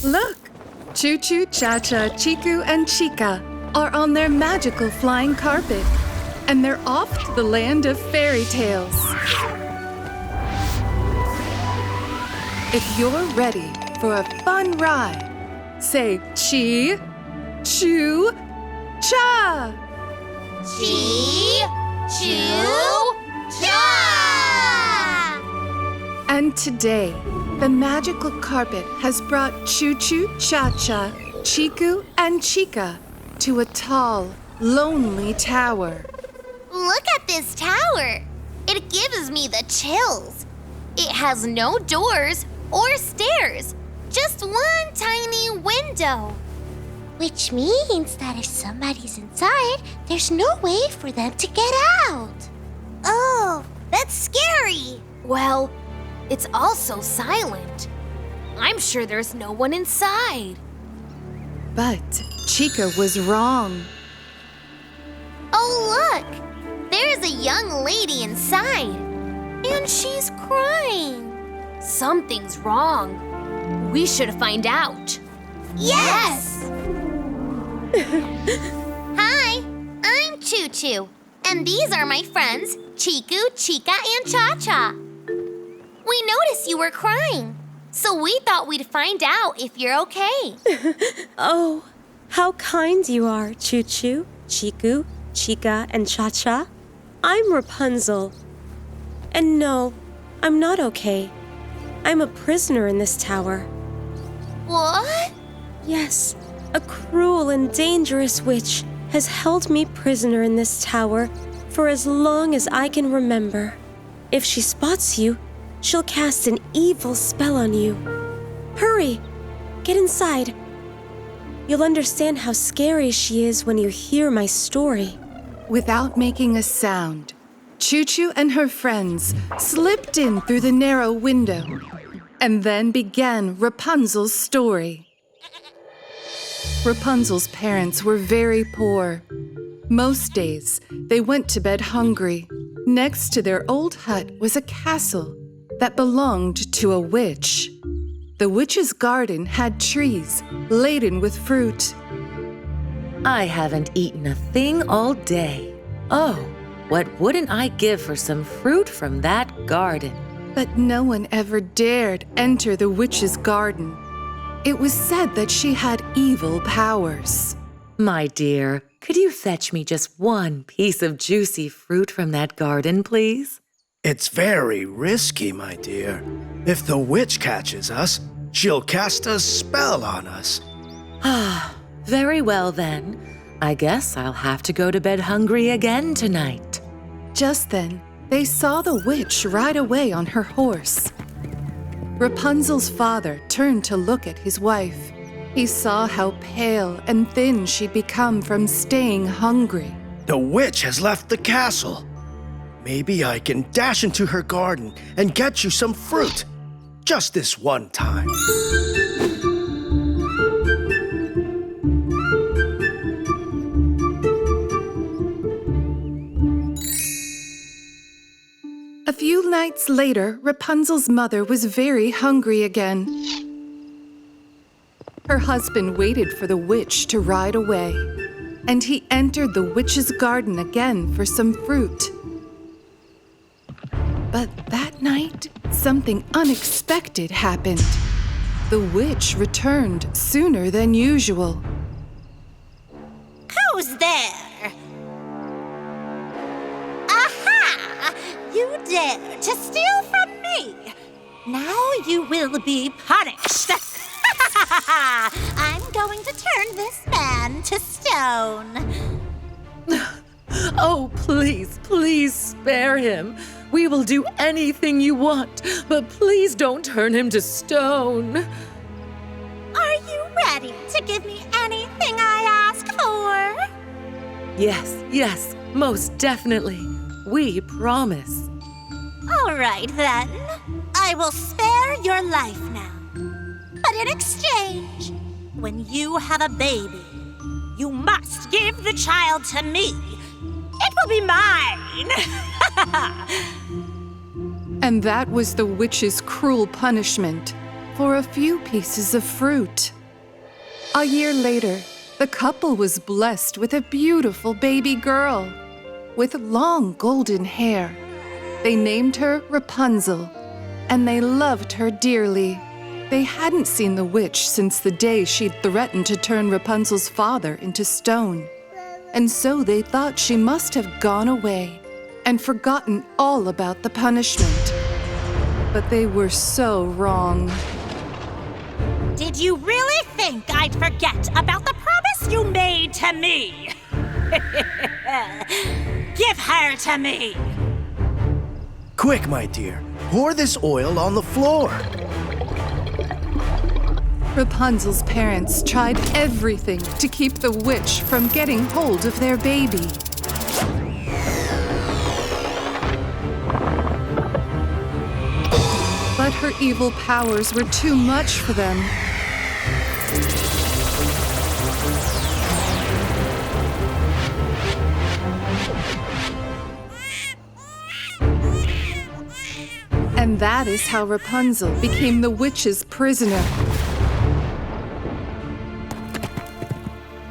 Look! Choo Choo, Cha Cha, Chiku, and Chica are on their magical flying carpet, and they're off to the land of fairy tales. If you're ready for a fun ride, say Chi, Choo, Cha! Chi, Choo, Cha! And today, the magical carpet has brought Choo Choo, Cha Cha, Chiku, and Chica to a tall, lonely tower. Look at this tower. It gives me the chills. It has no doors or stairs, just one tiny window. Which means that if somebody's inside, there's no way for them to get out. Oh, that's scary. Well, it's also silent. I'm sure there's no one inside. But Chica was wrong. Oh, look! There's a young lady inside, and she's crying. Something's wrong. We should find out. Yes! Hi, I'm Choo Choo, and these are my friends, Chiku, Chica, and Cha Cha. We noticed you were crying, so we thought we'd find out if you're okay. Oh, how kind you are, Choo Choo, Chiku, Chica, and Cha Cha. I'm Rapunzel. And no, I'm not okay. I'm a prisoner in this tower. What? Yes, a cruel and dangerous witch has held me prisoner in this tower for as long as I can remember. If she spots you, she'll cast an evil spell on you. Hurry, get inside. You'll understand how scary she is when you hear my story. Without making a sound, Choo Choo and her friends slipped in through the narrow window and then began Rapunzel's story. Rapunzel's parents were very poor. Most days, they went to bed hungry. Next to their old hut was a castle that belonged to a witch. The witch's garden had trees laden with fruit. I haven't eaten a thing all day. Oh, what wouldn't I give for some fruit from that garden? But no one ever dared enter the witch's garden. It was said that she had evil powers. My dear, could you fetch me just one piece of juicy fruit from that garden, please? It's very risky, my dear. If the witch catches us, she'll cast a spell on us. Ah, very well then. I guess I'll have to go to bed hungry again tonight. Just then, they saw the witch ride away on her horse. Rapunzel's father turned to look at his wife. He saw how pale and thin she'd become from staying hungry. The witch has left the castle. Maybe I can dash into her garden and get you some fruit. Just this one time. A few nights later, Rapunzel's mother was very hungry again. Her husband waited for the witch to ride away, and he entered the witch's garden again for some fruit. But that night, something unexpected happened. The witch returned sooner than usual. Who's there? Aha! You dare to steal from me! Now you will be punished! I'm going to turn this man to stone. Oh, please, please spare him. We will do anything you want, but please don't turn him to stone. Are you ready to give me anything I ask for? Yes, most definitely. We promise. All right, then. I will spare your life now. But in exchange, when you have a baby, you must give the child to me. It will be mine. And that was the witch's cruel punishment for a few pieces of fruit. A year later, the couple was blessed with a beautiful baby girl with long golden hair. They named her Rapunzel, and they loved her dearly. They hadn't seen the witch since the day she'd threatened to turn Rapunzel's father into stone. And so they thought she must have gone away and forgotten all about the punishment. But they were so wrong. Did you really think I'd forget about the promise you made to me? Give her to me! Quick, my dear, pour this oil on the floor. Rapunzel's parents tried everything to keep the witch from getting hold of their baby. But her evil powers were too much for them. And that is how Rapunzel became the witch's prisoner.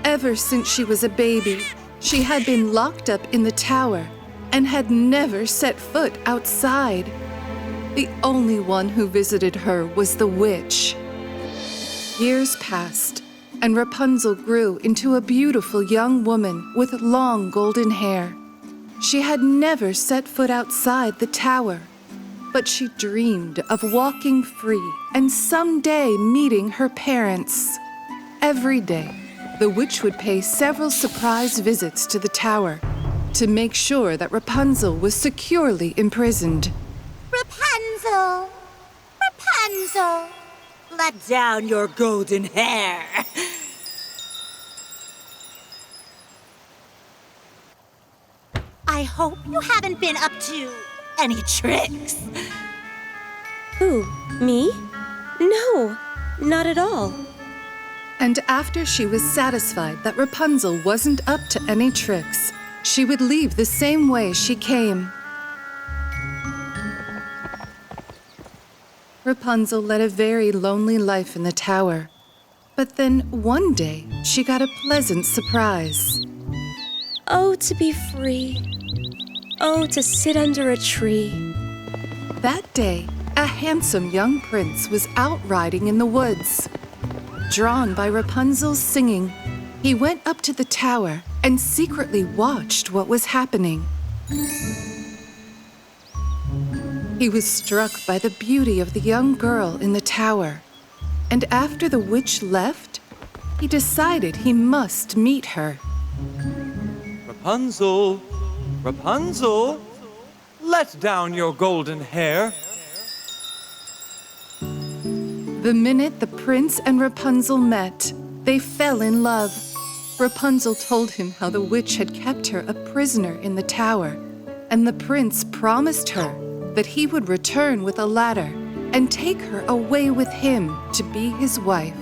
Ever since she was a baby, she had been locked up in the tower and had never set foot outside. The only one who visited her was the witch. Years passed, and Rapunzel grew into a beautiful young woman with long golden hair. She had never set foot outside the tower, but she dreamed of walking free and someday meeting her parents. Every day, the witch would pay several surprise visits to the tower to make sure that Rapunzel was securely imprisoned. Rapunzel! Rapunzel! Let down your golden hair! I hope you haven't been up to any tricks. Who? Me? No, not at all. And after she was satisfied that Rapunzel wasn't up to any tricks, she would leave the same way she came. Rapunzel led a very lonely life in the tower. But then one day, she got a pleasant surprise. Oh, to be free. Oh, to sit under a tree. That day, a handsome young prince was out riding in the woods. Drawn by Rapunzel's singing, he went up to the tower and secretly watched what was happening. He was struck by the beauty of the young girl in the tower, and after the witch left, he decided he must meet her. Rapunzel, Rapunzel, let down your golden hair. The minute the prince and Rapunzel met, they fell in love. Rapunzel told him how the witch had kept her a prisoner in the tower, and the prince promised her that he would return with a ladder and take her away with him to be his wife.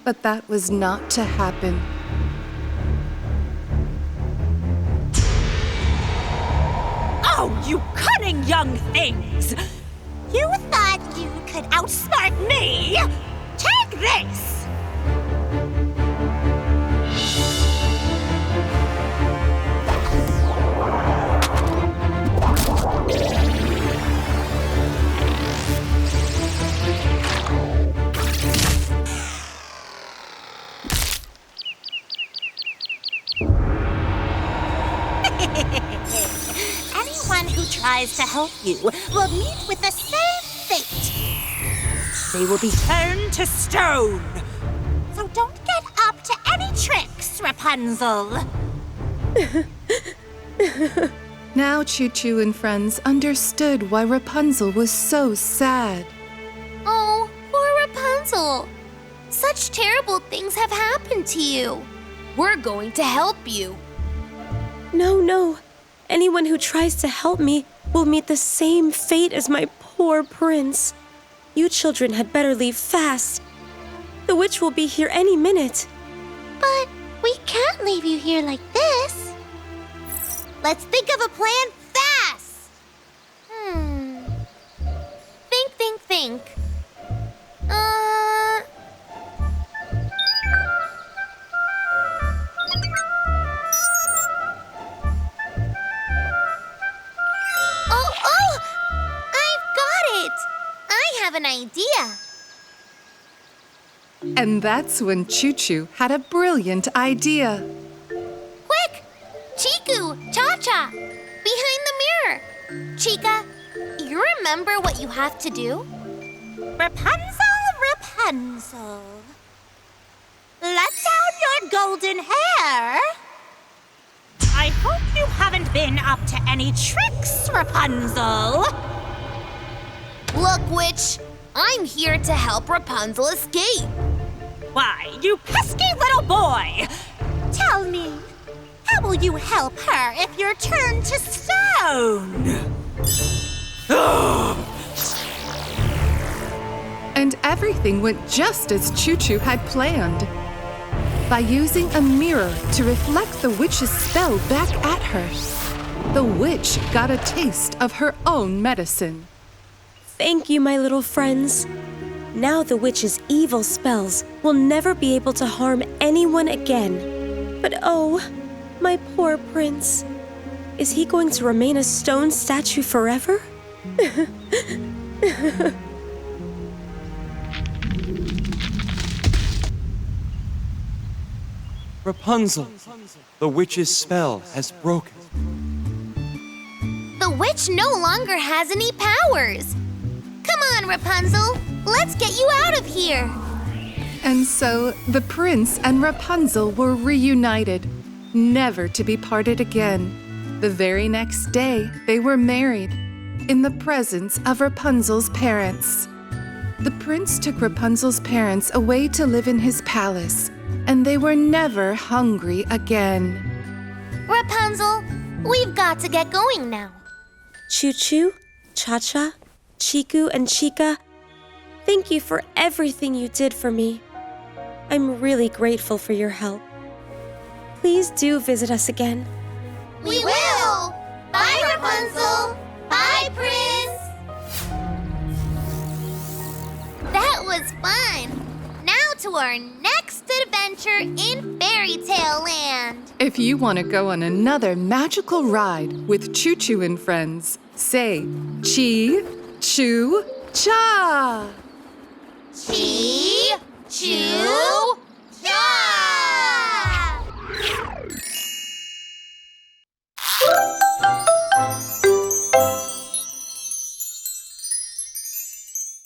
But that was not to happen. Oh, you cunning young things! You thought you could outsmart me? Take this! Anyone who tries to help you will meet with the same fate. They will be turned to stone. So don't get up to any tricks, Rapunzel. Now Choo Choo and friends understood why Rapunzel was so sad. Oh, poor Rapunzel. Such terrible things have happened to you. We're going to help you. No, no. Anyone who tries to help me will meet the same fate as my poor prince. You children had better leave fast. The witch will be here any minute. But we can't leave you here like this. Let's think of a plan fast! Think. Oh! I've got it! I have an idea. And that's when Choo Choo had a brilliant idea. Quick! Chiku, Cha-Cha, behind the mirror. Chica, you remember what you have to do? Rapunzel. Let down your golden hair. I hope you haven't been up to any tricks, Rapunzel. Look, witch, I'm here to help Rapunzel escape. Why, you pesky little boy! Tell me, how will you help her if you're turned to stone? And everything went just as Choo Choo had planned. By using a mirror to reflect the witch's spell back at her, the witch got a taste of her own medicine. Thank you, my little friends. Now the witch's evil spells will never be able to harm anyone again. But oh, my poor prince. Is he going to remain a stone statue forever? Rapunzel, the witch's spell has broken. The witch no longer has any powers. Come on, Rapunzel, let's get you out of here. And so the prince and Rapunzel were reunited, never to be parted again. The very next day, they were married, in the presence of Rapunzel's parents. The prince took Rapunzel's parents away to live in his palace, and they were never hungry again. Rapunzel, we've got to get going now. Choo Choo, Cha-Cha, Chiku, and Chica, thank you for everything you did for me. I'm really grateful for your help. Please do visit us again. We will! Bye, Rapunzel! Bye, Prince! That was fun! Now to our next adventure in Fairy Tale Land! If you want to go on another magical ride with Choo Choo and friends, say Chee, Choo, Cha! Chee, Choo, Cha!